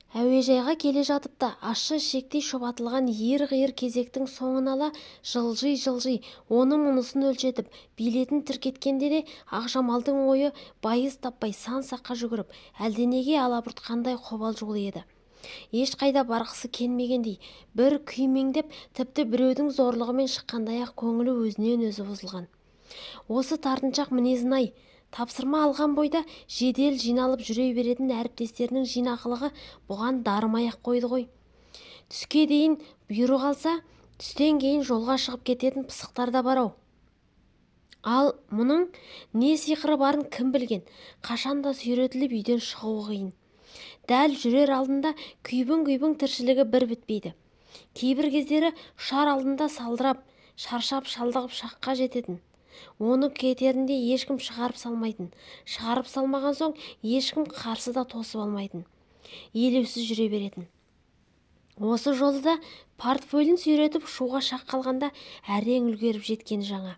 Әуежайға келе жатып та ащы ішектей шұбатылған ер-қиыр кезектің соңын ала жылжи-жылжи оны-мұнысын өлшетіп билетін тіркеткенде де Ақжамалдың ойы байыз таппай сан-саққа жүгіріп әлденеге алабұртқандай қобалжулы еді. Ешқайда барғысы келмегендей бір күймеңдеп, тіпті біреудің зорлығымен шыққандай-ақ көңілі өзінен өзі бұзылған. Осы тартыншақ мінезін-ай, тапсырма алған бойда жедел жиналып жүре беретін әріптестерінің жинақылығы бұған дарымай-ақ қойды ғой. Түске дейін бұйрық алса, түстен кейін жолға шығып кететін пысықтар да бар-ау. Ал мұның не сиқыры барын кім білген, қашанда сүйретіліп үйден шығуы қиын. Дәл жүрер алдында күйбің-күйбің тіршілігі бір бітпейді. Кейбір кездері ұшар алдында салдырап, шаршап-шалдығып шаққа жететін. Оны кетерінде ешкім шығарып салмайтын. Шығарып салмаған соң ешкім қарсы да тосып алмайтын. Елеусіз жүре беретін. Осы жолы да портфелін сүйретіп шуға шақ қалғанда әрең үлгеріп жеткені жаңа.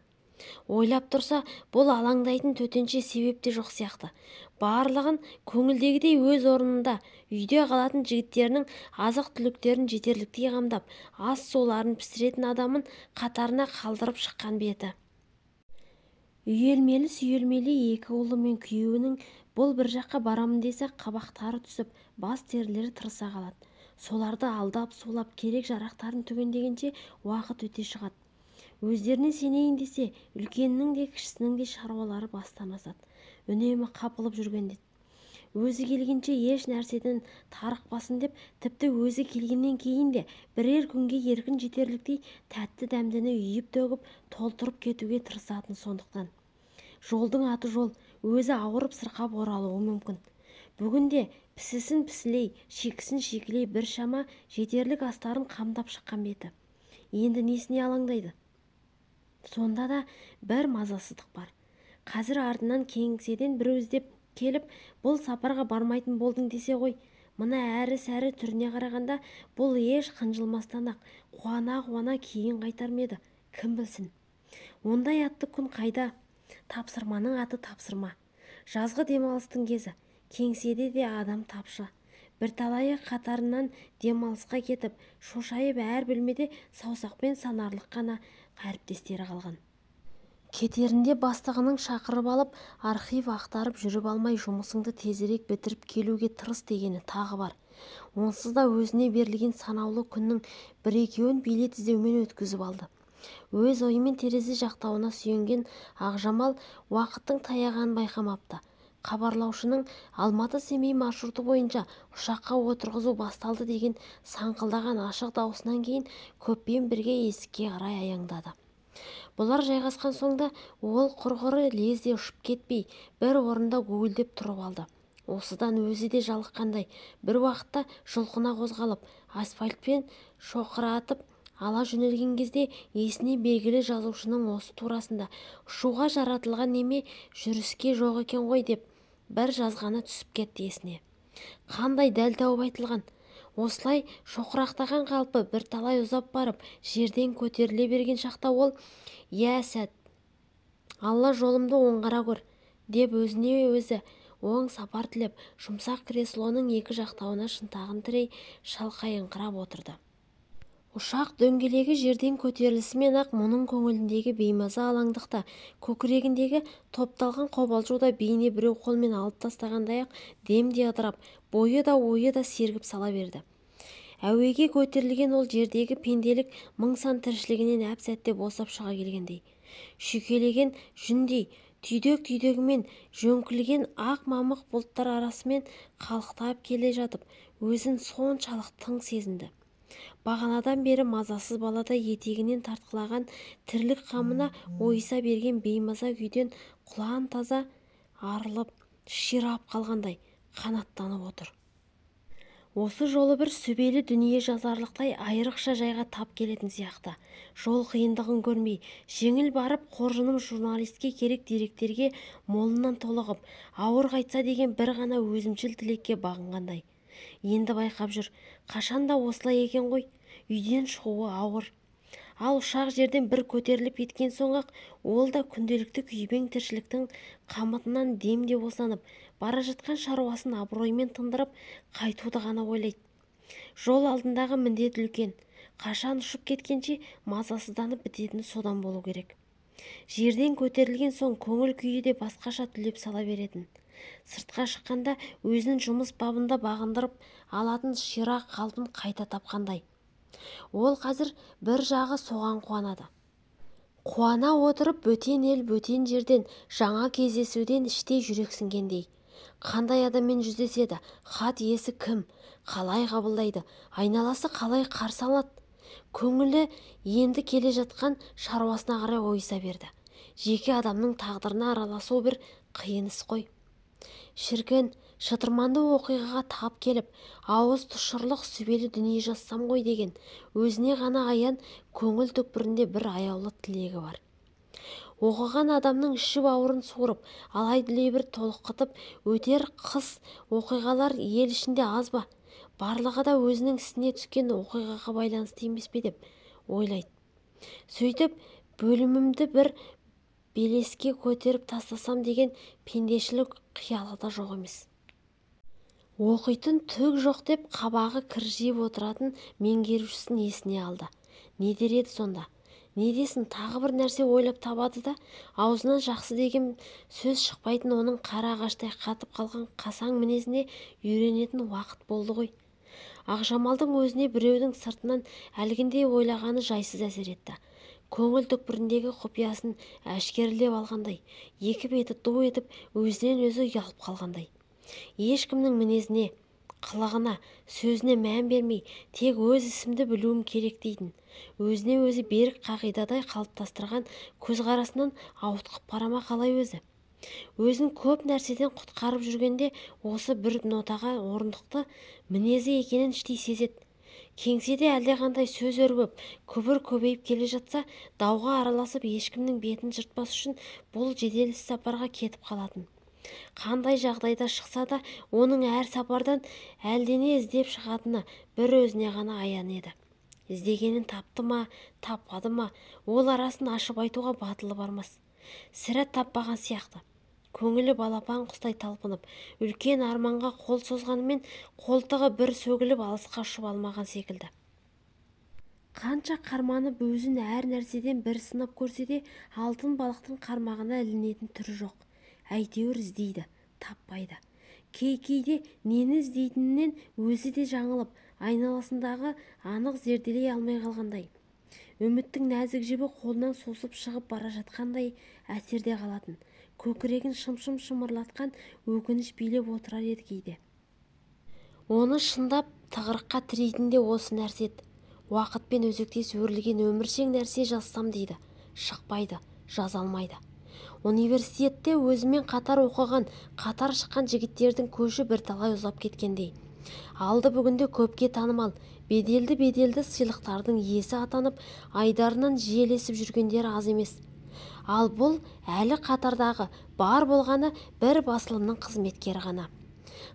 Ойлап тұрса, бұл алаңдайтын төтенше себеп те жоқ сияқты. Барлығын көңілдегідей өз орнында, үйде қалатын жігіттерінің азық-түліктерін жетерліктей қамдап, ас-суларын пісіретін адамын қатарына қалдырып шыққан беті. Үйелмелі-сүйелмелі екі ұлы мен күйеуінің бұл бір жаққа барамын десе қабақтары түсіп, бас терілері тырыса қалады. Соларды алдап-сулап керек жарақтарын түгендегенше уақыт өте шығады. Өздеріне сенейін десе, үлкеннің де кішісінің де шаруалары бастан асады. Үнемі қапылып жүргенде. Өзі келгенше еш нәрседен тарықпасын деп, тіпті өзі келгеннен кейін де бірер күнге еркін жетерліктей тәтті дәмдіні үйіп-төгіп толтырып кетуге тырысатын сондықтан. Жолдың аты жол, өзі ауырып сырқап оралуы мүмкін. Бүгінде пісісін пісілей, шикісін шикілей бір шама жетерлік астарын қамдап шыққан беті. Енді несіне алаңдайды? Сонда да бір мазасыздық бар. Қазір артынан кеңседен бір іздеп келіп, бұл сапарға бармайтын болдың десе ғой, мына әрі-сәрі түріне қарағанда бұл еш қынжылмастан-ақ қуана-қуана кейін қайтар ма еді, кім білсін. Ондай атты күн қайда? Тапсырманың аты тапсырма. Жазғы демалыстың кезі, кеңседе де адам тапшы. Бірталайы қатарынан демалысқа кетіп, шошайып әр бөлмеде саусақпен санарлық қана әріптестері қалған. Кетерінде бастығының шақырып алып, архив ақтарып жүріп алмай жұмысыңды тезірек бітіріп келуге тырыс дегені тағы бар. Онсыз да өзіне берілген санаулы күннің бір-екеуін билет іздеумен өткізіп алды. Өз ойымен терезе жақтауына сүйенген Ақжамал уақыттың таяғанын байқамапты. Хабарлаушының Алматы-Семей маршруты бойынша ұшаққа отырғызу басталды деген саңқылдаған ашық даусынан кейін көппен бірге есікке қарай аяңдады. Бұлар жайғасқан соңда ол құрғыры лезде ұшып кетпей бір орында гуілдеп тұрып алды. Осыдан өзі де жалыққандай бір уақытта жұлқына қозғалып, асфальтпен шоқыратып ала жөнелген кезде есіне белгілі жазушының осы турасында ұшуға жаратылған неме жүріске жоқ екен ғой деп бір жазғаны түсіп кетті есіне. Қандай дәл тауып айтылған. Осылай шоқырақтаған қалпы бірталай ұзап барып жерден көтеріле берген шақта ол «Я сәт, Алла жолымды оңғара көр» деп өзіне өзі оң сапар тілеп жұмсақ креслоның екі жақтауына шынтағын тірей шалқайыңқырап отырды. Ұшақ дөңгелегі жерден көтерілісімен-ақ мұның көңіліндегі беймаза алаңдықта, көкірегіндегі топталған қобалжуда бейне біреу қолмен алып тастағандай-ақ демде ыдырап, бойы да ойы да сергіп сала берді. Әуеге көтерілген ол жердегі пенделік мың-сан тіршілігінен әп-сәтте босап шыға келгендей. Шүйкелеген жүндей, түйдек-түйдегімен жөңкілген ақ мамық бұлттар арасымен қалықтап келе жатып, өзін соншалық тың сезінді. Бағанадан бері мазасыз баладай етегінен тартқылаған тірлік қамына ойыса берген беймаза күйден құлан таза арылып, ширап қалғандай қанаттанып отыр. Осы жолы бір сүбелі дүние жазарлықтай айрықша жайға тап келетін сияқты. Жол қиындығын көрмей, жеңіл барып қоржыным журналистке керек деректерге молынан толығып, ауыр қайтса деген бір ғана өзімшіл тілекке бағынғандай. Енді байқап жүр, қашанда осылай екен ғой, үйден шығуы ауыр. Ал ұшақ жерден бір көтеріліп кеткен соң-ақ ол да күнделікті күйбең тіршіліктің қамытынан демде босанып, бара жатқан шаруасын абыроймен тындырып қайтуды ғана ойлайды. Жол алдындағы міндет үлкен. Қашан ұшып кеткенше мазасызданып бітетіні содан болу керек. Жерден көтерілген соң көңіл күйі де басқаша түлеп сала беретін. Сыртқа шыққанда өзінің жұмыс бабында бағындырып алатын ширақ қалпын қайта тапқандай. Ол қазір бір жағы соған қуанады. Қуана отырып бөтен ел бөтен жерден жаңа кездесуден іштей жүрексінгендей. Қандай адаммен жүздеседі, хат иесі кім, қалай қабылдайды, айналасы қалай қарсы алады. Көңілі енді келе жатқан шаруасына қарай ойыса берді. Жеке адамның тағдырына араласу бір қиын іс қой. Шіркін, шытырманды оқиғаға тап келіп, ауыз тұшырлық сүбелі дүние жазсам ғой деген өзіне ғана аян көңіл түкпірінде бір аяулы тілегі бар. Оқыған адамның іші бауырын суырып, алай-дүлей бір толқытып өтер қыс оқиғалар ел ішінде аз ба? Барлығы да өзінің ісіне түскен оқиғаға байланысты емес пе деп ойлайды. Сөйтіп, бөлімімді бір белеске көтеріп тастасам деген пендешілік қиялы да жоқ емес. Оқитын түк жоқ деп қабағы кіржиіп отыратын меңгерушісін есіне алды. Не дер еді сонда? Не десін, тағы бір нәрсе ойлап табады да, аузынан жақсы деген сөз шықпайтын оның қара ағаштай қатып қалған қасаң мінезіне үйренетін уақыт болды ғой. Ақжамалдың өзіне біреудің сыртынан әлгіндей ойлағаны жайсыз әсер етті. Көңіл түкпіріндегі құпиясын әшкерелеп алғандай, екі беті ду етіп өзінен өзі ұялып қалғандай. Ешкімнің мінезіне, қылығына, сөзіне мән бермей, тек өз ісімді білуім керек дейтін. Өзіне өзі берік қағидадай қалыптастырған көзқарасынан ауытқып барама қалай өзі? Өзін көп нәрседен құтқарып жүргенде осы бір нотаға орнықты мінезі екенін іштей сезеді. Кеңседе әлдеқандай сөз өрбіп, күбір көбейіп келе жатса, дауға араласып ешкімнің бетін жыртпас үшін бұл жедел іс-сапарға кетіп қалатын. Қандай жағдайда шықса да, оның әр сапардан әлдене іздеп шығатыны бір өзіне ғана аян еді. Іздегенін тапты ма, таппады ма, ол арасын ашып айтуға батылы бармас. Сірә таппаған сияқты. Көңілі балапан құстай талпынып, үлкен арманға қол созғанымен қолтығы бір сөгіліп алысқа ұшып алмаған секілді. Қанша қарманып өзін әр нәрседен бір сынап көрсе де, алтын балықтың қармағына ілінетін түрі жоқ. Әйтеуір іздейді, таппайды. Кейде нені іздейтінінен өзі де жаңылып, айналасындағы анық зерделей алмай қалғандай. Үміттің нәзік жібі қолынан сусып шығып бара жатқандай әсерде қалатын. Көкірегін шым-шым шымырлатқан өкініш билеп отырар еді кейде. Оны шындап тығырыққа тірейтін де осы нәрсе еді. Уақытпен өзектес өрілген өміршең нәрсе жазсам дейді. Шықпайды, жаза алмайды. Университетте өзімен қатар оқыған, қатар шыққан жігіттердің көші бірталай ұзап кеткендей. Алды бүгінде көпке танымал, беделді сыйлықтардың иесі атанып, айдарынан жиелесіп жүргендері аз емес. Ал бұл әлі қатардағы, бар болғаны бір басылымның қызметкері ғана.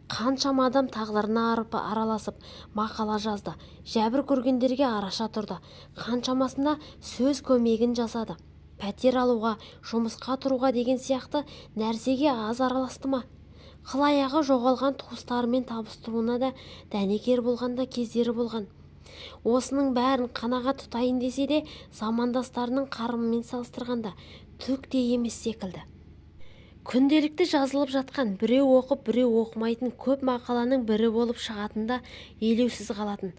Қаншама адам тағдырына араласып мақала жазды, жәбір көргендерге араша тұрды, қаншамасына сөз көмегін жасады. Пәтер алуға, жұмысқа тұруға деген сияқты нәрсеге аз араласты ма? Қыл аяғы жоғалған туыстарымен табыстыруына да дәнекер болғанда кездері болған. Осының бәрін қанағат тұтайын десе де, замандастарының қарымымен салыстырғанда түк те емес секілді. Күнделікті жазылып жатқан, біреу оқып, біреу оқымайтын көп мақаланың бірі болып шығатында елеусіз қалатын.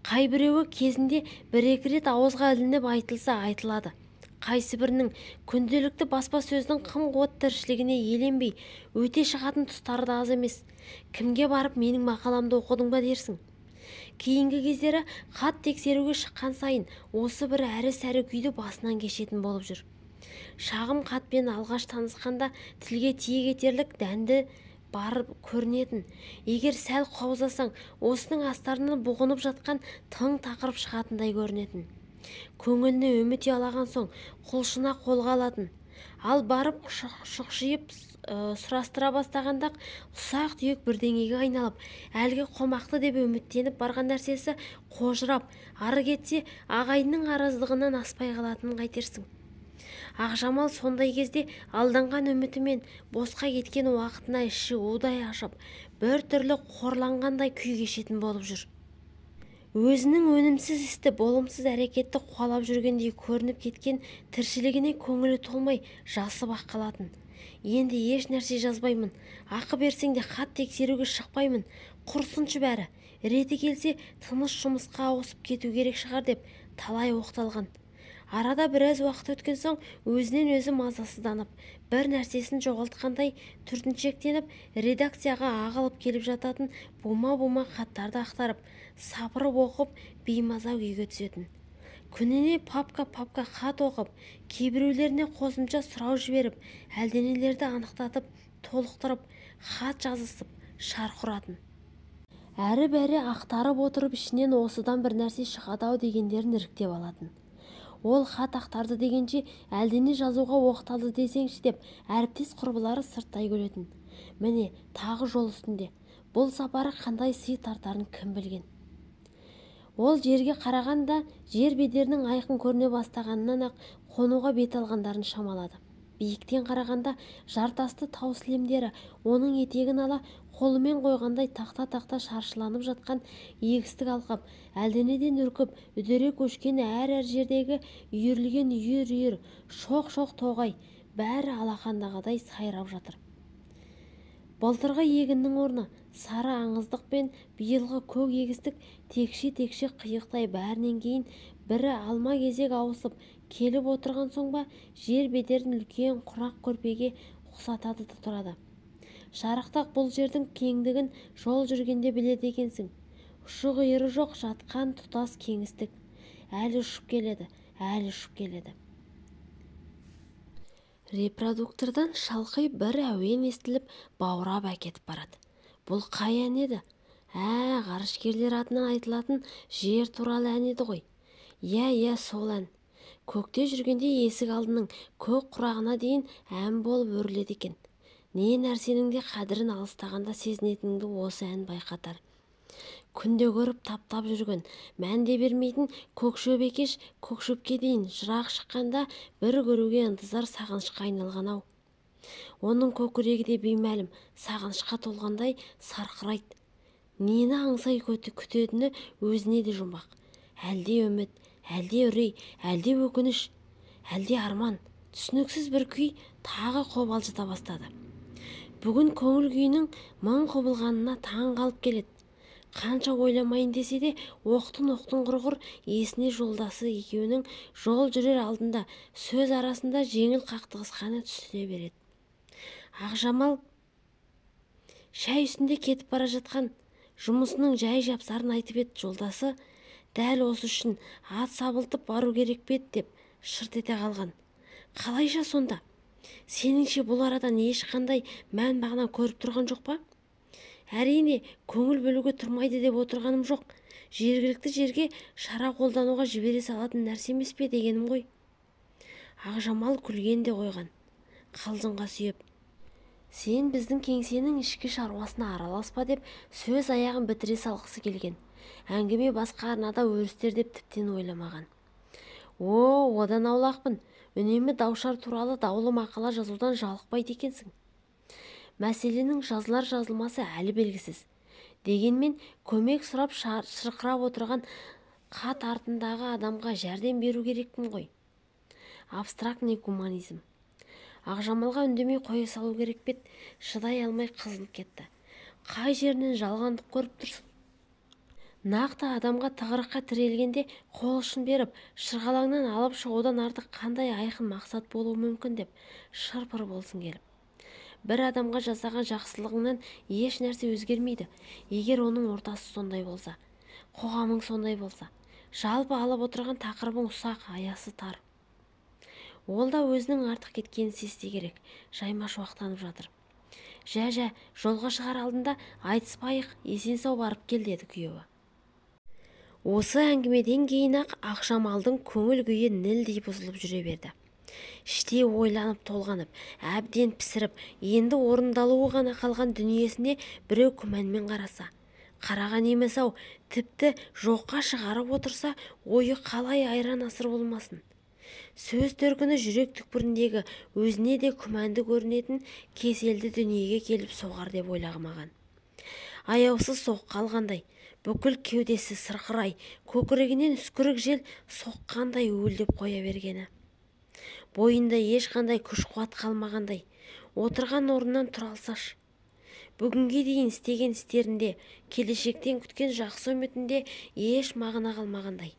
Қай біреуі кезінде бір-екі рет ауызға ілініп айтылса айтылады. Қайсыбірінің күнделікті баспасөздің қым-қуыт тіршілігіне еленбей өте шығатын тұстары да аз емес. Кімге барып менің мақаламды оқыдың ба дерсің? Кейінгі кездері хат тексеруге шыққан сайын осы бір әрі-сәрі күйді басынан кешетін болып жүр. Шағым хатпен алғаш танысқанда тілге тиек етерлік дәнді бар көрінетін. Егер сәл қаузасаң, осының астарынан бұғынып жатқан тың тақырып шығатындай көрінетін. Көңіліне үміт ұялаған соң құлшына қолға алатын. Ал барып шұқшиып сұрастыра бастағанда ұсақ түйек бірдеңеге айналып, әлгі қомақты деп үміттеніп барған нәрсесі қожырап, ары кетсе ағайынның араздығынан аспай қалатынын қайтерсің. Ақжамал сондай кезде алданған үмітімен босқа кеткен уақытына іші удай ашып, бір түрлі қорланғандай күй кешетін болып жүр. Өзінің өнімсіз істі, болымсыз әрекетті қуалап жүргендей көрініп кеткен тіршілігіне көңілі толмай жасып ақ қалатын. Енді еш нәрсе жазбаймын, ақы берсең де хат тексеруге шықпаймын, құрсыншы бәрі, реті келсе тыныш жұмысқа ауысып кету керек шығар деп талай оқталған. Арада біраз уақыт өткен соң өзінен өзі мазасызданып, бір нәрсесін жоғалтқандай түртіншектеніп, редакцияға ағылып келіп жататын бума-бума хаттарды ақтарып, сапырып оқып, беймаза күйге түсетін. Күніне папка хат оқып, кейбіреулеріне қосымша сұрау жіберіп, әлденелерді анықтатып, толықтырып, хат жазысып, шарқ ұратын. Әрі-бәрі ақтарып отырып, ішінен осыдан бір нәрсе шығады-ау дегендерін іріктеп алатын. Ол хат ақтарды дегенше әлдене жазуға оқталды десеңші деп әріптес құрбылары сырттай күлетін. Міне тағы жол үстінде. Бұл сапары қандай сый тартарын кім білген. Ол жерге қарағанда жер бедерінің айқын көріне бастағанынан ақ қонуға бет алғандарын шамалады. Биіктен қарағанда жартасты тау сілемдері оның етегін ала қолымен қойғандай тақта-тақта шаршыланып жатқан егістік алқап, әлденеден үркіп үдере көшкен әр жердегі үйірілген үйір-үйір, шоқ-шоқ тоғай бәрі алақандағыдай сайрап жатыр. Былтырғы егіннің орны сары аңыздық пен биылғы көк егістік текше-текше қиықтай бәрінен кейін бірі алма кезек ауысып келіп отырған соң ба жер бедерін үлкен құрақ көрпеге ұқсатады да тұрады. Шарықтақ бұл жердің кеңдігін жол жүргенде біледі екенсің. Ұшы-қиыры жоқ жатқан тұтас кеңістік. Әлі ұшып келеді, әлі ұшып келеді. Репродуктордан шалқи бір әуен естіліп баурап әкетіп барады. Бұл қай ән еді? Ғарышкерлер атынан айтылатын жер туралы ән еді ғой. Иә, сол ән. Көкте жүргенде есік алдының көк құрағына дейін ән болып өріледі екен. Не нәрсенің де қадірін алыстағанда сезінетініңді осы ән байқатар. Күнде көріп таптап жүрген, мәнде бермейтін көкшөп екеш көкшөпке дейін жырақ шыққанда бір көруге ынтызар сағынышқа айналған-ау. Оның көкірегі де беймәлім сағынышқа толғандай сарқырайды. Нені аңсай күтетіні өзіне де жұмбақ. Әлде үміт, әлде үрей, әлде өкініш, әлде арман, түсініксіз бір күй тағы қобалжыта бастады. Бүгін көңіл күйінің мың құбылғанына таң қалып келеді. Қанша ойламайын десе де оқтын-оқтын құрғыр есіне жолдасы екеуінің жол жүрер алдында сөз арасында жеңіл қақтығысқаны түсіне береді. Ақжамал шәй үстінде кетіп бара жатқан жұмысының жай жапсарын айтып еді. Жолдасы дәл осы үшін ат сабылтып бару керек пе еді деп шырт ете қалған. Қалайша сонда? Сеніңше бұл арадан ешқандай мән мағына көріп тұрған жоқ па? Әрине, көңіл бөлуге тұрмайды деп отырғаным жоқ. Жергілікті жерге шара қолдануға жібере салатын нәрсе емес пе дегенім ғой. Ақжамал күлген де қойған, қалжыңға сүйеп. Сен біздің кеңсенің ішкі шаруасына араласпа деп сөз аяғын бітіре салғысы келген. Әңгіме басқа арнада өрістер деп тіптен ойламаған. Одан аулақпын. Үнемі даушар туралы даулы мақала жазудан жалықпайды екенсің. Мәселенің жазылар-жазылмасы әлі белгісіз. Дегенмен көмек сұрап шырқырап отырған хат артындағы адамға жәрдем беру керекпін ғой. Абстрактный гуманизм. Ақжамалға үндемей қоя салу керек пе еді, шыдай алмай қызылып кетті. Қай жерінен жалғандық көріп тұрсың? Нақты адамға тығырыққа тірелгенде қол ұшын беріп, шырғалаңнан алып шығудан артық қандай айқын мақсат болуы мүмкін деп шырпыр болсын келіп. Бір адамға жасаған жақсылығыңнан еш нәрсе өзгермейді. Егер оның ортасы сондай болса, қоғамың сондай болса, жалпы алып отырған тақырыбың ұсақ, аясы тар. Ол да өзінің артық кеткенін сезсе керек, жайма шуақтанып жатыр. Жә, жолға шығар алдында айтыспайық, есен сау барып кел деді күйеуі. Осы әңгімеден кейін-ақ Ақжамалдың көңіл күйі нілдей бұзылып жүре берді. Іште ойланып толғанып, әбден пісіріп, енді орындалуы ғана қалған дүниесіне біреу күмәнмен қараса, қараған емес-ау, тіпті жоққа шығарып отырса, ойы қалай айран асыр болмасын. Сөз төркіні жүрек түкпіріндегі өзіне де күмәнді көрінетін кеселді дүниеге келіп соғар деп ойламаған. Аяусыз соққы алғандай, бүкіл кеудесі сырқырай, көкірегінен үскірік жел соққандай уілдеп қоя бергені. Бойында ешқандай күш-қуат қалмағандай, отырған орнынан тұра алсашы. Бүгінге дейін істеген істерінде, келешектен күткен жақсы үмітінде еш мағына қалмағандай.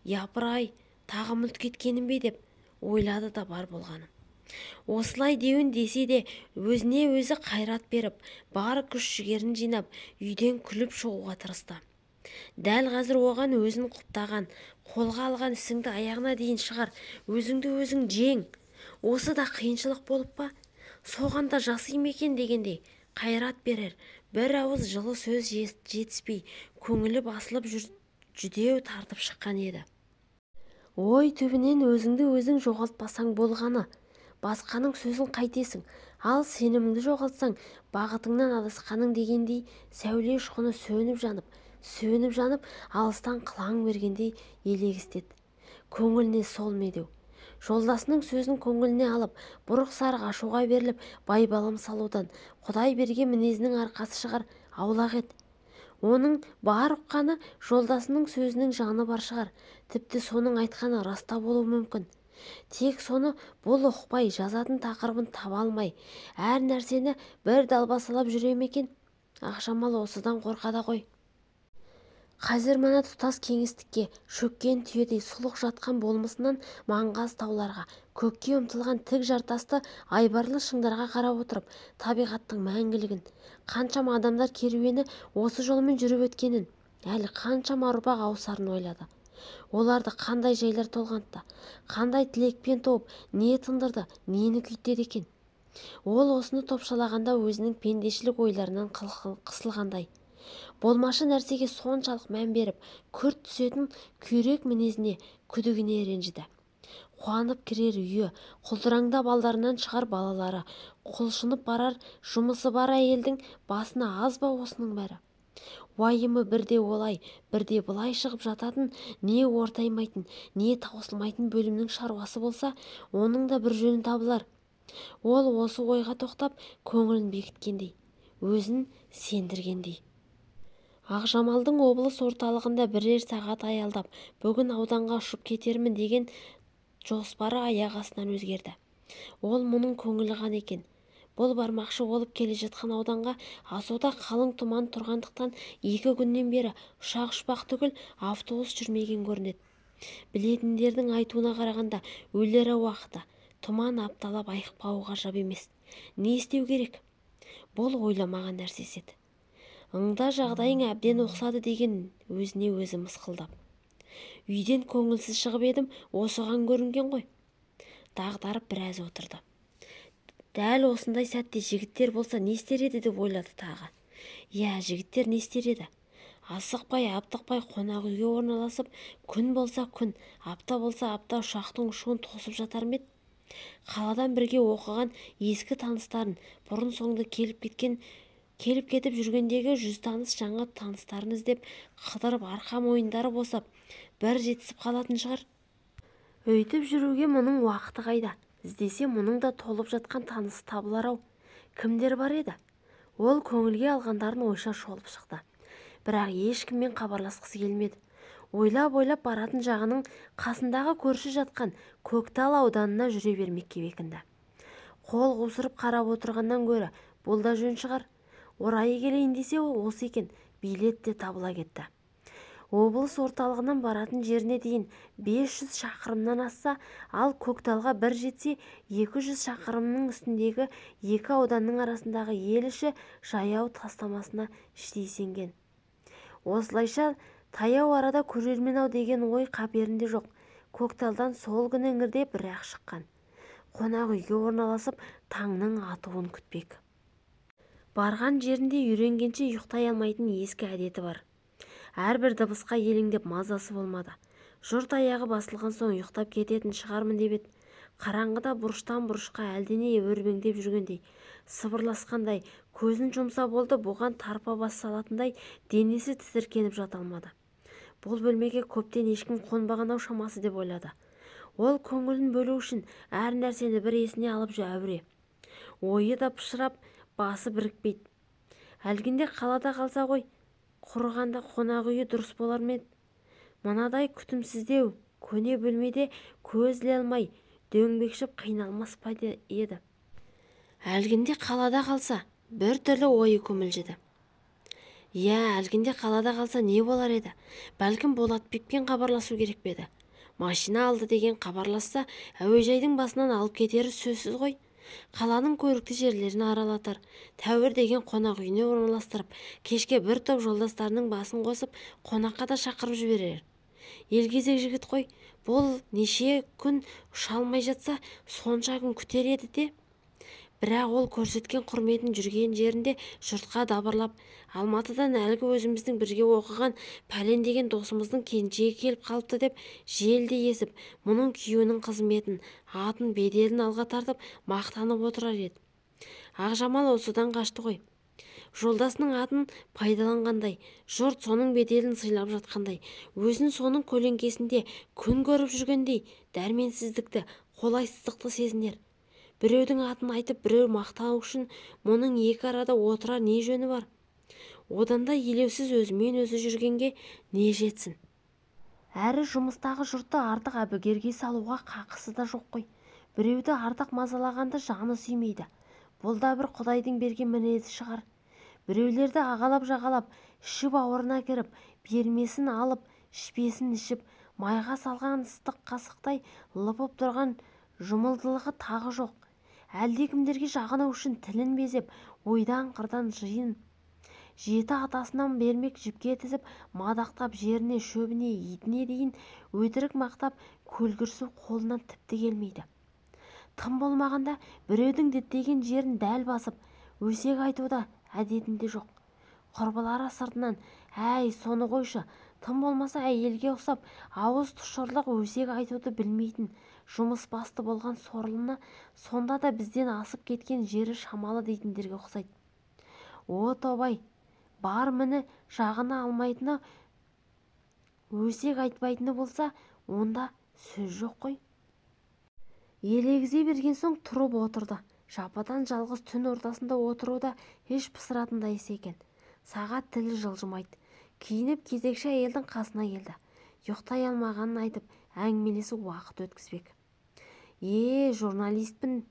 Япыр-ай, тағы мүлт кеткенім бе деп ойлады да бар болғаны. Осылай деуін десе де өзіне өзі қайрат беріп, бар күш-жігерін жинап, үйден күліп шығуға тырысты. Дәл қазір оған өзін құптаған, қолға алған ісіңді аяғына дейін шығар, өзіңді өзің жең. Осы да қиыншылық болып па? Соғанда жасым екен дегендей қайрат берер, бір ауыз жылы сөз жетіспей, көңілі басылып жүдеу тартып шыққан еді. Ой түбінен өзіңді өзің жоғалтпасаң болғаны. Басқаның сөзін қайтесің, ал сеніміңді жоғалтсаң, бағытыңнан адасқаның дегендей сәуле ұшқыны сөніп жанып, алыстан қылаң бергендей елегістеді. Көңіліне сол медеу. Жолдасының сөзін көңіліне алып, бұрық-сарық ашуға беріліп, байбалам салудан Құдай берген мінезінің арқасы шығар, аулақ еді. Оның бар ұққаны жолдасының сөзінің жаны бар шығар, тіпті соның айтқаны раста болуы мүмкін. Тек соны бұл ұқпай, жазатын тақырыбын таба алмай, әр нәрсені бір далбасалап жүре ме екен? Ақжамал осыдан қорқады ғой. Қазір мына тұтас кеңістікке шөккен түйедей сұлық жатқан болмысынан маңғаз тауларға, көкке ұмтылған тік жартасты айбарлы шыңдарға қарап отырып, табиғаттың мәңгілігін, қаншама адамдар керуені осы жолмен жүріп өткенін, әлі қаншама ұрпақ ауысарын ойлады. Оларды қандай жайлар толғантты, қандай тілекпен туып, не тындырды, нені күйттеді екен. Ол осыны топшылағанда өзінің пендешілік ойларынан қысылғандай. Болмашы нәрсеге соншалық мән беріп, күрт түсетін күйрек мінезіне, күдігіне ренжіді. Қуанып кірер үйі, құлдыраңдап алдарынан шығар балалары, құлшынып барар жұмысы бар әйелдің басына аз ба осының бәрі? Уайымы бірде олай, бірде былай шығып жататын, не ортаймайтын, не таусылмайтын бөлімнің шаруасы болса, оның да бір жөні табылар. Ол осы ойға тоқтап, көңілін бекіткендей, өзін сендіргендей. Ақжамалдың облыс орталығында бірер сағат аялдап, бүгін ауданға ұшып кетермін деген жоспары аяқ астынан өзгерді. Ол мұның көңілі ған екен. Бұл бармақшы болып келе жатқан ауданға асуда қалың тұман тұрғандықтан 2 күннен бері ұшақ түгіл автобус жүрмеген көрінеді. Білетіндердің айтуына қарағанда өлер уақыты тұман апталап айықпауы ғажап емес. Не істеу керек? Бұл ойламаған нәрсесі еді. Ыңда жағдайың әбден ұқсады деген өзіне өзі мысқылдап. Үйден көңілсіз шығып едім, осыған көрінген ғой. Дағдарып біраз отырды. Дәл осындай сәтте жігіттер болса не істер еді деп ойлады тағы. Жігіттер не істер еді? Асықпай, аптықпай қонақ үйге орналасып, күн болса күн, апта болса апта ұшақтың ұшуын тосып жатар ма еді? Қаладан бірге оқыған ескі таныстарын, бұрын соңды келіп кетіп жүргендегі жүз таныс жаңа таныстарын іздеп, қыдырып арқа мойындары босап, бір жетісіп қалатын шығар. Өйтіп жүруге мұның уақыты қайда? Іздесе мұның да толып жатқан танысы табылар-ау. Кімдер бар еді? Ол көңілге алғандарын ойша шолып шықты. Бірақ ешкіммен хабарласқысы келмеді. Ойлап баратын жағының қасындағы көрші жатқан Көктал ауданына жүре бермекке бекінді. Қол қусырып қарап отырғаннан гөрі, бұл да жөн шығар. Орайы келейін десе осы екен, билет те табыла кетті. Облыс орталығынан баратын жеріне дейін 500 шақырымнан асса, ал Көкталға бір жетсе 200 шақырымның үстіндегі 2 ауданның арасындағы ел іші жаяу тастамасына іштей сенген. Осылайша таяу арада көрермен-ау деген ой қаперінде жоқ. Көкталдан сол күні іңірде бір-ақ шыққан. Қонақ үйге орналасып, таңның атуын күтпек. Барған жерінде үйренгенше ұйықтай алмайтын ескі әдеті бар. Әрбір дыбысқа елеңдеп мазасы болмады. Жұрт аяғы басылған соң ұйықтап кететін шығармын деп еді. Қараңғыда бұрыштан бұрышқа әлдене өрбеңдеп жүргендей, сыбырласқандай, көзін жұмса болды, бұған тарпа бас салатындай денесі тітіркеніп жата алмады. Бұл бөлмеге көптен ешкім қонбаған-ау шамасы деп ойлады. Ол көңілін бөлу үшін әр нәрсені бір есіне алып әуре. Ойы да пышырап, басы бірікпейді. Әлгінде қалада қалса ғой, құрығанда қонақ үйі дұрыс болар ма еді? Мынадай күтімсіздеу, көне бөлмеде көз іле алмай, дөңбекшіп қиналмас па еді? Әлгінде қалада қалса, бір түрлі ойы көмілжеді. Иә, әлгінде қалада қалса не болар еді? Бәлкім Болатбекпен хабарласу керек пе еді? Машина алды деген хабарласса, әуежайдың басынан алып кетері сөзсіз ғой. Қаланың көрікті жерлерін аралатар, Тәуір деген қонақ үйіне орналастырып, кешке бір топ жолдастарының басын қосып, қонаққа да шақырып жіберер. Елгезек жігіт қой, бұл неше күн ұша алмай жатса, сонша күн күтер еді де. Бірақ ол көрсеткен құрметін жүрген жерінде жұртқа дабырлап, Алматыдан әлгі өзіміздің бірге оқыған пәлен деген досымыздың келіншегі келіп қалыпты деп желде есіп, мұның күйеуінің қызметін, атын, беделін алға тартып мақтанып отырар еді. Ақжамал осыдан қашты ғой. Жолдасының атын пайдаланғандай, жұрт соның беделін сыйлап жатқандай, өзін соның көлеңкесінде күн көріп жүргендей дәрменсіздікті, қолайсыздықты сезінер. Біреудің атын айтып, біреу мақтау үшін мұның екі арада отырар не жөні бар? Одан да елеусіз өзімен өзі жүргенге не жетсін? Әрі жұмыстағы жұртты артық әбігерге салуға қақысы да жоқ қой. Біреуді артық мазалағанды жаны сүймейді. Бұл да бір Құдайдың берген мінезі шығар. Біреулерді ағалап-жағалап, іші бауырына кіріп, бермесін алып, ішпесін ішіп, майға салған ыстық қасықтай лыпып тұрған жұмылдылығы тағы жоқ. Әлдекімдерге жағыну үшін тілін безеп, ойдан қырдан жиын жеті атасынан бермек жіпке тізіп, мадақтап жеріне, шөбіне, итіне дейін өтірік мақтап, көлгірсу қолынан тіпті келмейді. Тым болмағанда біреудің діттеген жерін дәл басып, өсек айтуда әдетінде жоқ. Құрбылары сыртынан, әй, соны қойшы, тым болмаса әйелге ұқсап, ауыз тұшырлық өсек айтуды білмейтін, жұмыс басты болған сорлыны сонда да бізден асып кеткен жері шамалы дейтіндерге ұқсайды. О, тобай, бар міні жағына алмайтыны, өсек айтпайтыны болса, онда сөз жоқ қой. Елегізе берген соң тұрып отырды. Жападан жалғыз түн ортасында отыру да еш пысыратындай іс екен. Сағат тілі жылжымайды. Киініп кезекші әйелдің қасына келді. Ұйықтай алмағанын айтып, әңгімелесіп уақыт өткізбек. Журналистпін.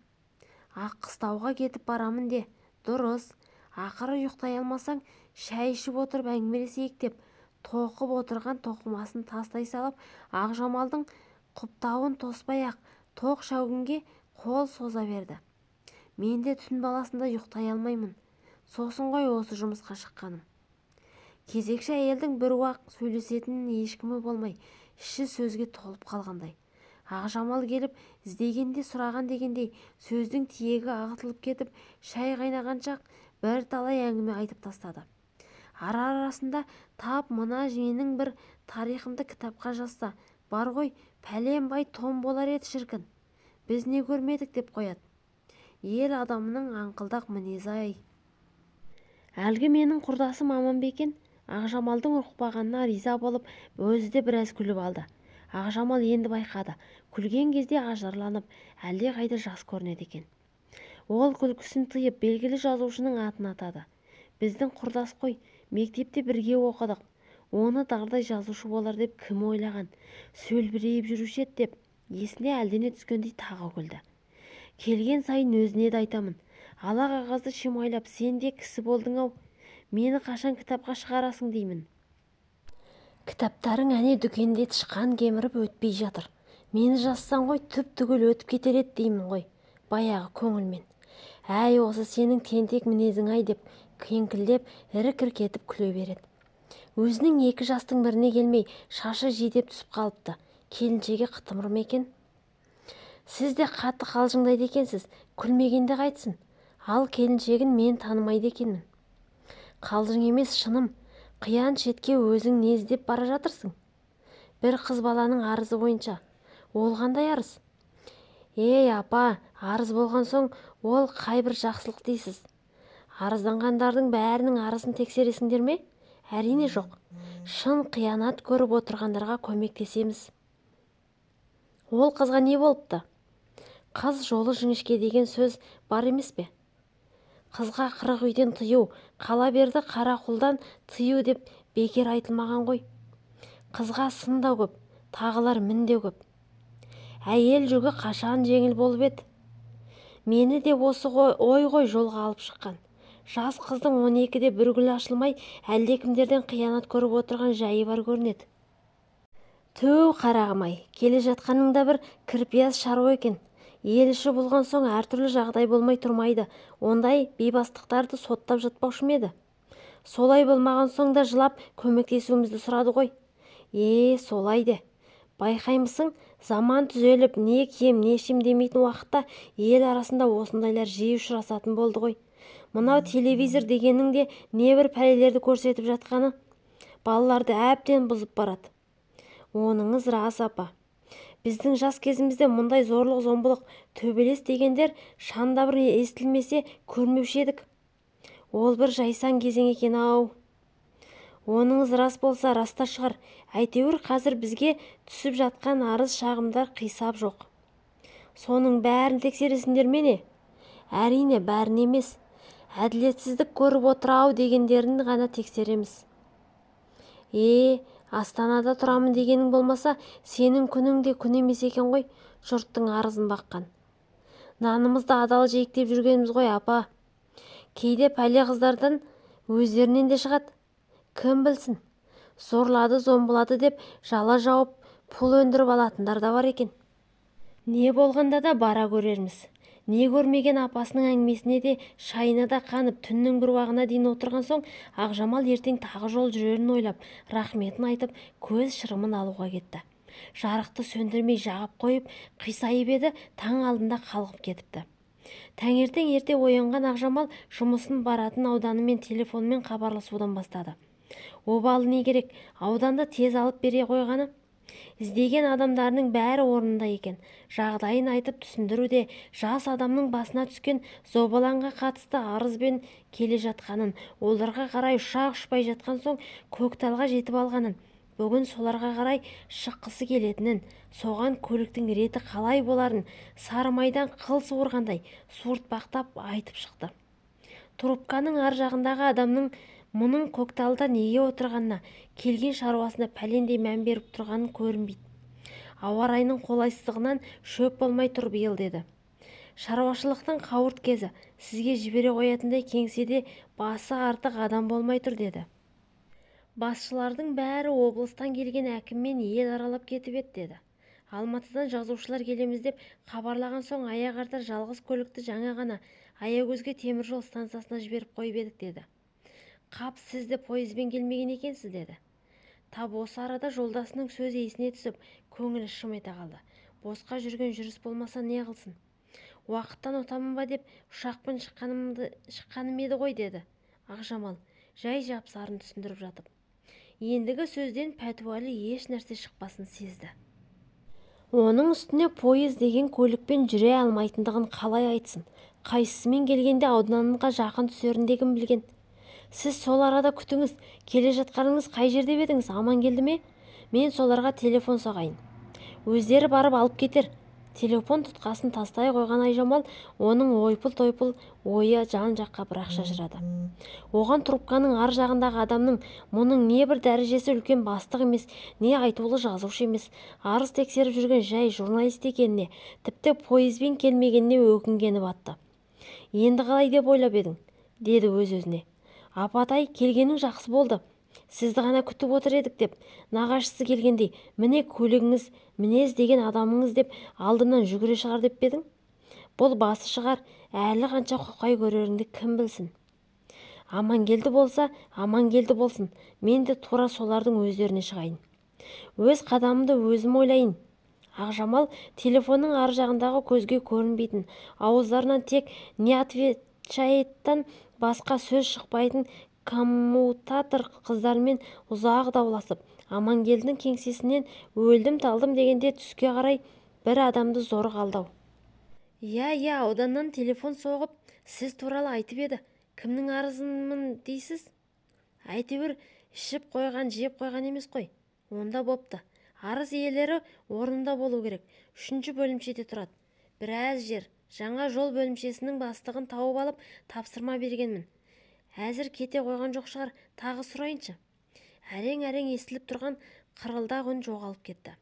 Аққыстауға кетіп барамын де. Дұрыс. Ақыры ұйықтай алмасаң, шәй ішіп отырып әңгімелесейік деп, тоқып отырған тоқымасын тастай салып, Ақжамалдың құптауын тоспай-ақ тоқ шәугімге қол соза берді. Мен де түн баласында ұйықтай алмаймын. Сосын ғой осы жұмысқа шыққаным. Кезекші әйелдің бір уақ сөйлесетінін ешкімі болмай, іші сөзге толып қалғандай. Ақжамал келіп, іздегенде сұраған дегендей, сөздің тиегі ағытылып кетіп, шәй қайнағанша бір талай әңгіме айтып тастады. Ара-арасында тап мына менің бір тарихымды кітапқа жазса, бар ғой, пәлен бай том болар еді шіркін. Біз не көрмедік деп қояды. Ел адамының аңқылдақ мінезі-ай. Әлгі менің құрдасым Аманбекен Ақжамалдың ұқпағанына риза болып, өзі де біраз күліп алды. Ақжамал енді байқады, күлген кезде ажарланып, әлде қайда жас көрінеді екен. Ол күлкісін тыйып, белгілі жазушының атын атады. Біздің құрдас қой, мектепте бірге оқыдық. Оны дардай жазушы болар деп кім ойлаған? Сөлбірейіп жүруші еді деп, есіне әлдене түскендей тағы күлді. Келген сайын өзіне де айтамын. Ала қағазды шимайлап, сен де кісі болдың-ау. Мені қашан кітапқа шығарасың деймін. Кітаптарың әне дүкенде тышқан кеміріп өтпей жатыр. Мені жазсаң ғой, түп-түгел өтіп кетер еді деймін ғой, баяғы көңілмен. Әй, осы сенің тентек мінезің-ай деп, кеңкілдеп, ірі-кір кетіп күле береді. Өзінің екі жастың біріне келмей, шашы жидеп түсіп қалыпты. Келіншегі қытымыр ма екен? Сіз де қатты қалжыңдайды екенсіз, күлмегенде қайтсын. Ал келіншегін мен танымайды екенмін. Қалжың емес, шыным. Қиян шетке өзің не іздеп бара жатырсың? Бір қыз баланың арызы бойынша. Ол қандай арыз? Ей апа, арыз болған соң ол қайбір жақсылық дейсіз? Арызданғандардың бәрінің арызын тексересіңдер ме? Әрине жоқ. Шын қиянат көріп отырғандарға көмектесеміз. Ол қызға не болыпты? Қыз жолы жіңішке деген сөз бар емес пе? Қызға 40 үйден тыю, қала берді қара құлдан тыю деп бекер айтылмаған ғой. Қызға сын да көп, тағылар мін де көп. Әйел жүгі қашан жеңіл болып еді? Мені де осы ой жолға алып шыққан. Жас қыздың 12-де бір гүл ашылмай, әлдекімдерден қиянат көріп отырған жайы бар көрінеді. Түу қарағым-ай, келе жатқаныңда бір кірпияз шаруа екен. Ел іші болған соң әртүрлі жағдай болмай тұрмайды. Ондай бейбастықтарды соттап жатпаушы ма еді? Солай болмаған соң да жылап көмектесуімізді сұрады ғой. Солай де. Байқаймысың, заман түзеліп, не кием, не ішем демейтін уақытта ел арасында осындайлар жиі ұшырасатын болды ғой. Мынау телевизор дегеннің де небір пәлелерді көрсетіп жатқаны балаларды әбден бұзып барады. Оныңыз рас апа. Біздің жас кезімізде мұндай зорлық-зомбылық, төбелес дегендер шанда бір естілмесе көрмеуші едік. Ол бір жайсан кезең екен ау. Оныңыз рас болса раста шығар. Әйтеуір қазір бізге түсіп жатқан арыз шағымдар қисап жоқ. Соның бәрін тексересіңдер ме не? Әрине бәрін емес. Әділетсіздік көріп отыр-ау дегендерін ғана тексереміз. Астанада тұрамын дегенің болмаса, сенің күнің де күн емес екен ғой, жұрттың арызын баққан. Нанымызды адал жейік деп жүргеніміз ғой апа. Кейде пәле қыздардан өздерінен де шығады. Кім білсін, зорлады, зомбылады деп жала жауып, пұл өндіріп алатындар да бар екен. Не болғанда да бара көрерміз. Не көрмеген апасының әңгімесіне де шайына да қанып, түннің бір уағына дейін отырған соң, Ақжамал ертең тағы жол жүрерін ойлап, рахметін айтып, көз шырымын алуға кетті. Жарықты сөндірмей жағып қойып, қисайып еді, таң алдында қалғып кетіпті. Таңертең ерте оянған Ақжамал жұмысын баратын ауданымен телефонмен хабарласудан бастады. Обалы не керек, ауданды тез алып бере қойғаны. Іздеген адамдарының бәрі орнында екен. Жағдайын айтып түсіндіруде, жас адамның басына түскен зобалаңға қатысты арызбен келе жатқанын, оларға қарай ұшақ ұшпай жатқан соң Көкталға жетіп алғанын, бүгін соларға қарай шыққысы келетінін, соған көліктің реті қалай боларын Сарымайдан қыл суырғандай суыртпақтап айтып шықты. Трубканың ар жағындағы адамның мұның Көкталда неге отырғанына, келген шаруасына пәлендей мән беріп тұрғанын көрінбейді. Ауа райының қолайсыздығынан шөп болмай тұр биыл деді. Шаруашылықтың қауырт кезі, сізге жібере қоятындай кеңседе басы артық адам болмай тұр деді. Басшылардың бәрі облыстан келген әкіммен ел аралап кетіп еді деді. Алматыдан жазушылар келеміз деп хабарлаған соң аяқ артар жалғыз көлікті жаңа ғана Аягөзге теміржол станциясына жіберіп қойып едік деді. Қап, сіз де пойызбен келмеген екенсіз деді. Тап осы арада жолдасының сөзі есіне түсіп, көңілі шым ете қалды. Босқа жүрген жүріс болмаса не қылсын? Уақыттан отамын ба деп ұшақпен шыққаным еді ғой деді Ақжамал, жай жапсарын түсіндіріп жатып. Ендігі сөзден пәтуалы еш нәрсе шықпасын сезді. Оның үстіне пойыз деген көлікпен жүре алмайтындығын қалай айтсын? Қайсысымен келгенде ауданға жақын түсерін кім білген? Сіз сол арада күтіңіз, келе жатқаныңыз қай жерде едіңіз, аман келді ме? Мен соларға телефон соғайын. Өздері барып алып кетер. Телефон тұтқасын тастай қойған Айжамал, оның ойпыл-тойпыл ойы жан-жаққа бір-ақ шашырады. Оған трубканың ар жағындағы адамның мұның не бір дәрежесі үлкен бастық емес, не айтулы жазушы емес, арыз тексеріп жүрген жай журналист екеніне, тіпті пойызбен келмегеніне өкінгені батты. Енді қалай деп ойлап едің? Деді өз-өзіне. Апатай, келгенің жақсы болды. Сізді ғана күтіп отыр едік деп, нағашысы келгендей, міне көлігіңіз, мінез деген адамыңыз деп алдымнан жүгіре шығар деп бедің? Бұл басы шығар, әлі қанша қоқай көреріңді кім білсін. Аман келді болса, аман келді болсын. Мен де тура солардың өздеріне шығайын. Өз қадамымды өзім ойлайын. Ақжамал телефонның ар жағындағы көзге көрінбейтін, ауыздарынан тек не отвечайттан басқа сөз шықпайтын коммутатор қыздармен ұзақ дауласып, Амангелдінің кеңсесінен өлдім талдым дегенде түске қарай бір адамды зорға алдау. Иә, ауданнан телефон соғып, сіз туралы айтып еді. Кімнің арызымын дейсіз? Әйтеуір ішіп қойған, жеп қойған емес қой. Онда бопты. Арыз иелері орнында болу керек. 3-ші бөлімшеде тұрады. Біраз жер. Жаңа жол бөлімшесінің бастығын тауып алып тапсырма бергенмін. Әзір кете қойған жоқ шығар, тағы сұрайыншы. Әрең-әрең естіліп тұрған қырылдақ үн жоғалып кетті.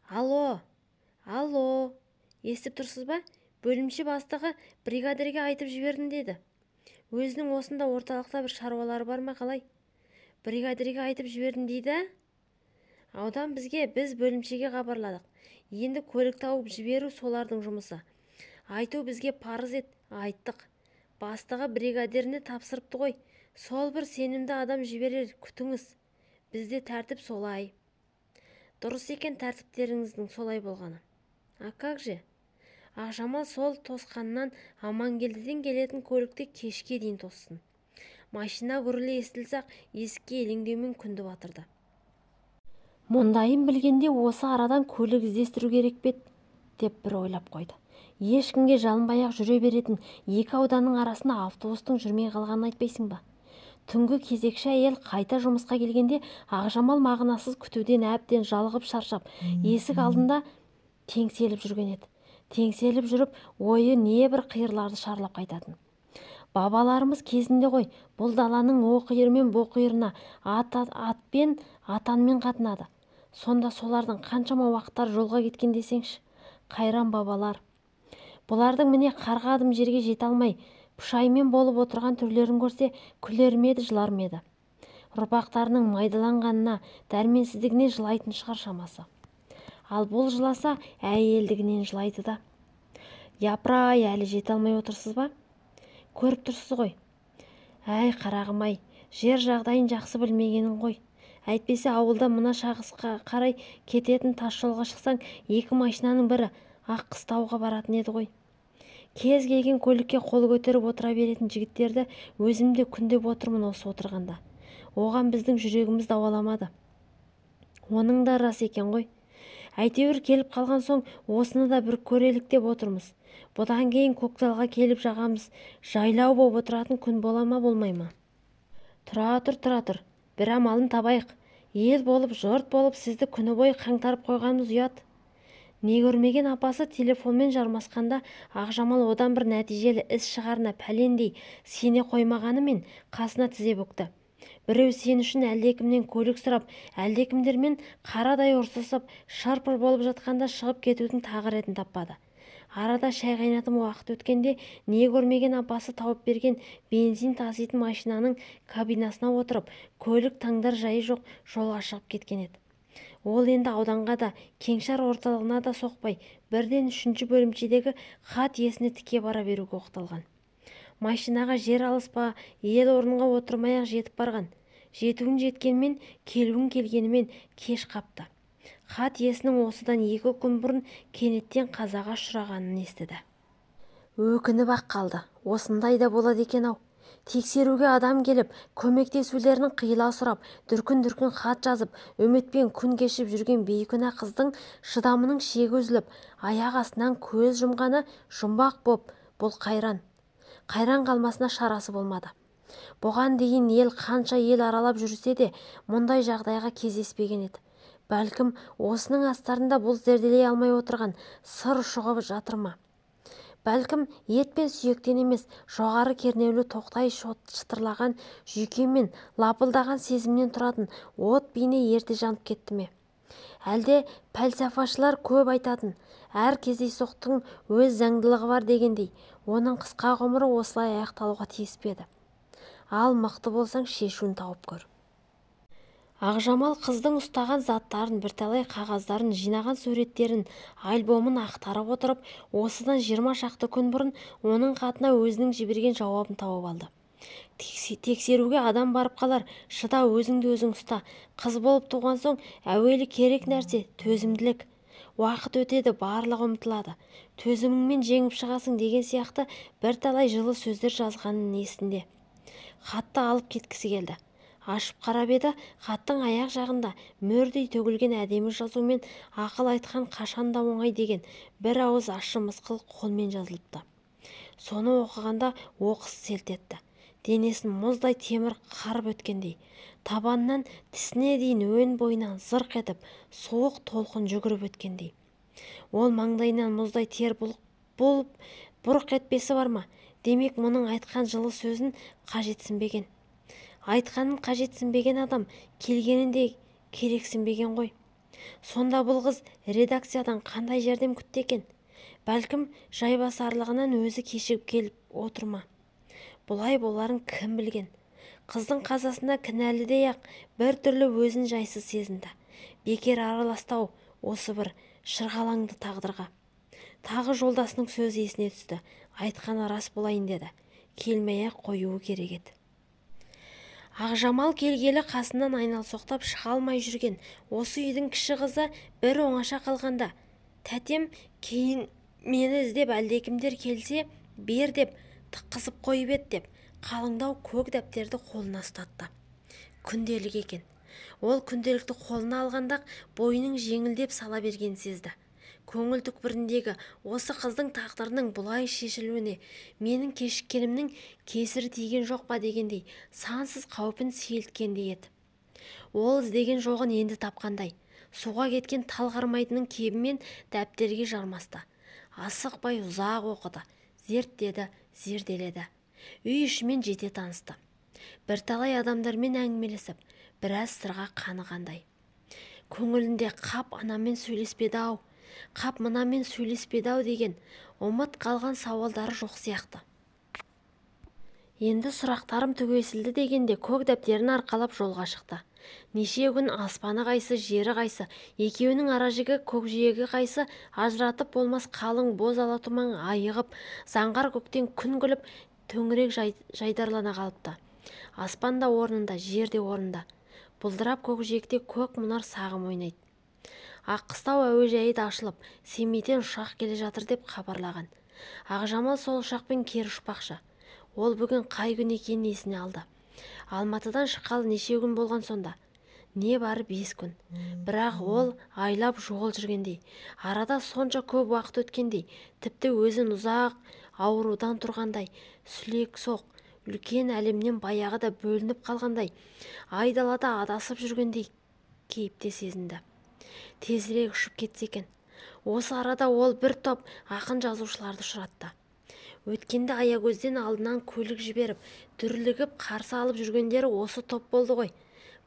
Алло, естіп тұрсыз ба? Бөлімше бастығы бригадирге айтып жібердім деді. Өзінің осында орталықта бір шаруалары бар ма қалай? Бригадирге айтып жібердім дейді. Аудан біз бөлімшеге хабарладық. Енді көлік тауып жіберу солардың жұмысы. Айту бізге парыз ет, айттық. Бастығы бригадиріне тапсырыпты ғой. Сол бір сенімді адам жіберер, күтіңіз. Бізде тәртіп солай. Дұрыс екен тәртіптеріңіздің солай болғаны. А как же? Ақжамал сол тосқаннан Амангелдіден келетін көлікте кешке дейін тоссын. Машина гүрілі естілсақ, есікке елеңдеумен күнді батырды. Мұндайын білгенде осы арадан көлік іздестіру керек пе деп бір ойлап қойды. Ешкімге жалынбай-ақ жүре беретін екі ауданның арасында автобустың жүрмей қалғанын айтпайсың ба? Түнгі кезекші әйел қайта жұмысқа келгенде Ақжамал мағынасыз күтуден әбден жалығып шаршап, есік алдында теңселіп жүрген еді. Теңселіп жүріп, ойы небір қиырларды шарлап қайтатын. Бабаларымыз кезінде ғой, бұл даланың о қиыры мен бұ қиырына атпен, атанмен қатынады. Сонда солардың қаншама уақыттар жолға кеткен десеңші, қайран бабалар. Бұлардың міне қарға адым жерге жете алмай, пұшаймен болып отырған түрлерін көрсе, күлер ме еді, жылар ма еді? Ұрпақтарының майдаланғанына, дәрменсіздігіне жылайтын шығар шамасы. Ал бұл жыласа, әйелдігінен жылайды да. Япыр-ай, әлі жете алмай отырсыз ба? Көріп тұрсыз ғой. Әй, қарағым-ай, жер жағдайын жақсы білмегенің ғой. Әйтпесе ауылда мына шағысқа қарай кететін тас жолға шықсаң, екі машинаның бірі Аққыстауға баратын еді ғой. Кез келген көлікке қол көтеріп отыра беретін жігіттерді өзімде күндеп отырмын осы отырғанда. Оған біздің жүрегіміз дауаламады. Оның да рас екен ғой. Әйтеуір келіп қалған соң осыны да бір көрелік деп отырмыз. Бұдан кейін көкталға келіп жағамыз жайлау боп отыратын күн бола ма, болмай ма? Тұра тұр. Бір амалын табайық. Ел болып, жұрт болып сізді күні бойы қаңтарып қойғанымыз ұят. Не көрмеген апасы телефонмен жармасқанда Ақжамал одан бір нәтижелі іс шығарына пәлендей сене қоймағанымен қасына тізе бүкті. Біреу сен үшін әлдекімнен көлік сұрап, әлдекімдермен қарадай ұрсысып, шарпыр болып жатқанда шығып кетудің тағы ретін таппады. Арада шай қайнатым уақыт өткенде не көрмеген апасы тауып берген бензин таситын машинаның кабинасына отырып, көлік таңдар жайы жоқ жолға шығып кеткен еді. Ол енді ауданға да, кеңшар орталығына да соқпай, бірден 3-ші бөлімшедегі хат иесіне тіке бара беруге оқталған. Машинаға жер алыс па, ел орынға отырмай-ақ жетіп барған. Жетуін жеткенмен, келуін келгенімен кеш қапты. Хат иесінің осыдан 2 күн бұрын кенеттен қазаға ұшырағанын естіді. Өкініп-ақ қалды. Осындай да болады екен-ау. Тексеруге адам келіп, көмектесулерінің қиыла сұрап, дүркін-дүркін хат жазып, үмітпен күн кешіп жүрген бейкүнә қыздың шыдамының шегі үзіліп, аяқ астынан көз жұмғаны жұмбақ боп, бұл қайран қалмасына шарасы болмады. Бұған дейін ел қанша ел аралап жүрсе де, мұндай жағдайға кездеспеген еді. Бәлкім, осының астарында бұл зерделей алмай отырған сыр ұшығы жатыр ма? Бәлкім, ет пен сүйектен емес, жоғары кернеулі тоқтай шытырлаған жүйке мен лапылдаған сезімнен тұратын от бейне ерте жанып кетті ме? Әлде пәлсафашылар көп айтатын, әр кездейсоқтың өз заңдылығы бар дегендей, оның қысқа ғұмыры осылай аяқталуға тиіспеді. Ал мықты болсаң шешуін тауып көр. Ақжамал қыздың ұстаған заттарын, бірталай қағаздарын, жинаған суреттерін, альбомын ақтарып отырып, осыдан 20 шақты күн бұрын оның хатына өзінің жіберген жауабын тауып алды. Тексеруге адам барып қалар, шыда, өзіңді өзің ұста. Қыз болып туған соң әуелі керек нәрсе төзімділік. Уақыт өтеді, барлығы ұмытылады. Төзіміңмен жеңіп шығасың деген сияқты бірталай жылы сөздер жазғанын есінде. Хатты алып кеткісі келді. Ашып қарап еді, хаттың аяқ жағында мөрдей төгілген әдемі жазумен ақыл айтқан қашанда оңай деген бір ауыз ащы мысқыл қолмен жазылыпты. Соны оқығанда оқыс селт етті. Денесін мұздай темір қарып өткендей, табанынан тісіне дейін өн бойынан зырқ етіп суық толқын жүгіріп өткендей. Ол маңдайынан мұздай тер болып бұрқ етпесі бар ма? Демек мұның айтқан жылы сөзін қажетсінбеген. Айтқанын қажетсінбеген адам келгенінде керексінбеген ғой. Сонда бұл қыз редакциядан қандай жәрдем күтті екен? Бәлкім жайбасарлығынан өзі кешігіп келіп отыр ма? Бұлай боларын кім білген? Қыздың қазасына кінәлідей-ақ бір түрлі өзін жайсыз сезінді. Бекер араластау осы бір шырғалаңды тағдырға. Тағы жолдасының сөзі есіне түсті. Айтқаны рас болайын деді. Келмей-ақ қоюы керек еді. Ақжамал келгелі қасынан айналсоқтап шыға алмай жүрген осы үйдің кіші қызы бір оңаша қалғанда, тәтем кейін мені іздеп әлдекімдер келсе бер деп тыққызып қойып еді деп қалыңдау көк дәптерді қолына ұстатты. Күнделік екен. Ол күнделікті қолына алғанда бойының жеңілдеп сала берген сезді. Көңіл түкпіріндегі осы қыздың тағдырының бұлай шешілуіне менің кешіккенімнің кесірі тиген жоқ па дегендей сансыз қаупін сейілткендей еді. Ол іздеген жоғын енді тапқандай, суға кеткен тал қармайтынның кебімен дәптерге жармасты. Асықпай ұзақ оқыды, зерттеді, зерделеді. Үй ішімен жете танысты. Бірталай адамдармен әңгімелесіп, біраз сырға қанығандай. Көңілінде қап анамен сөйлеспеді-ау, қап мынамен сөйлеспеді-ау деген ұмыт қалған сауалдары жоқ сияқты. Енді сұрақтарым түгесілді дегенде көк дәптерін арқалап жолға шықты. Неше күн аспаны қайсы, жері қайсы, екеуінің аражігі көкжиегі қайсы ажыратып болмас қалың боз ала тұман айығып, заңғар көктен күн күліп, төңірек жайдарлана қалыпты. Аспан да орнында, жер де орнында. Бұлдырап көкжиекте көк мұнар сағым ойнайды. Аққыстау әуежайы да ашылып, Семейден ұшақ келе жатыр деп хабарлаған. Ақжамал сол ұшақпен кері ұшпақшы. Ол бүгін қай күн екенін есіне алды. Алматыдан шыққалы неше күн болған сонда? Не бары 5 күн. Бірақ ол айлап жоғал жүргендей, арада сонша көп уақыт өткендей, тіпті өзін ұзақ аурудан тұрғандай, сүлек соқ, үлкен әлемнен баяғы да бөлініп қалғандай, айдалада адасып жүргендей кейіпте сезінді. Тезірек ұшып кетсе екен. Осы арада ол бір топ ақын жазушыларды ұшыратты. Өткенде аягөзден алдынан көлік жіберіп, дүрлігіп қарсы алып жүргендері осы топ болды ғой.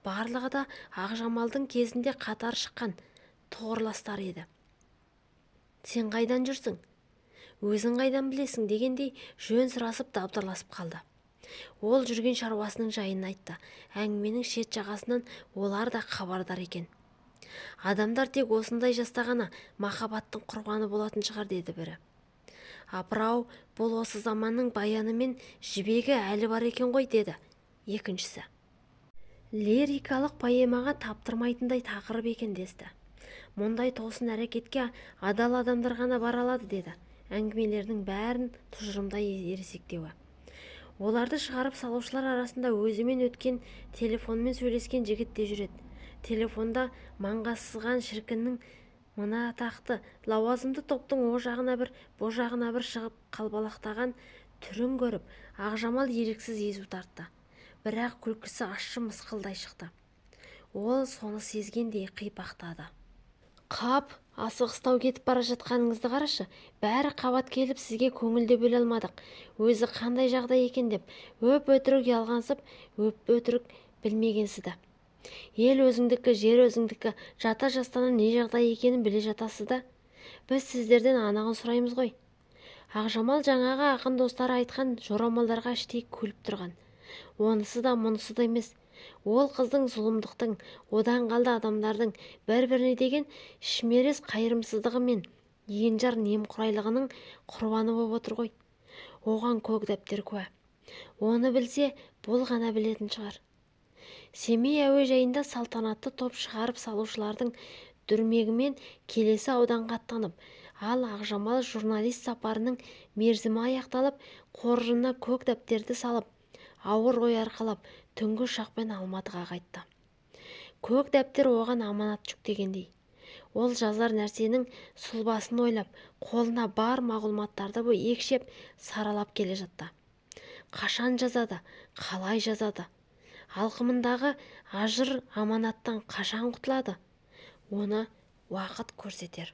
Барлығы да Ақжамалдың кезінде қатар шыққан тұғырластар еді. Сен қайдан жүрсің? Өзің қайдан білесің дегендей жөн сұрасып дабдырласып қалды. Ол жүрген шаруасының жайын айтты. Әңгіменің шет жағасынан олар да хабардар екен. Адамдар тек осындай жаста ғана махаббаттың құрбаны болатын шығар деді бірі. Апырау, бұл осы заманның баяны мен жібегі әлі бар екен ғой деді екіншісі. Лирикалық поэмаға таптырмайтындай тақырып екен десті. Мұндай тосын әрекетке адал адамдар ғана бара алады деді. Әңгімелердің бәрін тұжырымдай ересектеуі. Оларды шығарып салушылар арасында өзімен өткен телефонмен сөйлескен жігіт те жүреді. Телефонда маңғасызған шіркіннің мына атақты лауазымды топтың о жағына бір, бұ жағына бір шығып қалбалақтаған түрін көріп, Ақжамал еріксіз езу тартты. Бірақ күлкісі ащы мысқылдай шықты. Ол соны сезгендей қипақтады. Қап, асығыстау кетіп бара жатқаныңызды қарашы, бәрі қабат келіп сізге көңілде бөле алмадық. Өзі қандай жағдай екен деп, өп-өтірік ұялғансып, өп-өтірік білмегенсіді. Ел өзіңдікі, жер өзіңдікі, жата жастана не жағдай екенін біле жатасыз да. Біз сіздерден анағын сұраймыз ғой. Ақжамал жаңағы ақын достары айтқан жорамалдарға іштей күліп тұрған. Онысы да мұнысы да емес. Ол қыздың зұлымдықтың, одан қалды адамдардың бір-біріне деген шімерес қайырымсыздығы мен енжар немқұрайлығының құрбаны болып отыр ғой. Оған көк дәптер куә. Оны білсе, бұл ғана білетін шығар. Семей әуежайында салтанатты топ шығарып салушылардың дүрмегімен келесі ауданға аттанып, ал Ақжамал журналист сапарының мерзімі аяқталып, қоржынына көк дәптерді салып, ауыр ой арқалап түнгі ұшақпен Алматыға қайтты. Көк дәптер оған аманат жүктегендей. Ол жазар нәрсенің сұлбасын ойлап, қолына бар мағлұматтарды екшеп саралап келе жатты. Қашан жазады, қалай жазады? Алқымындағы ажыр аманаттан қашан құтылады? Оны уақыт көрсетер.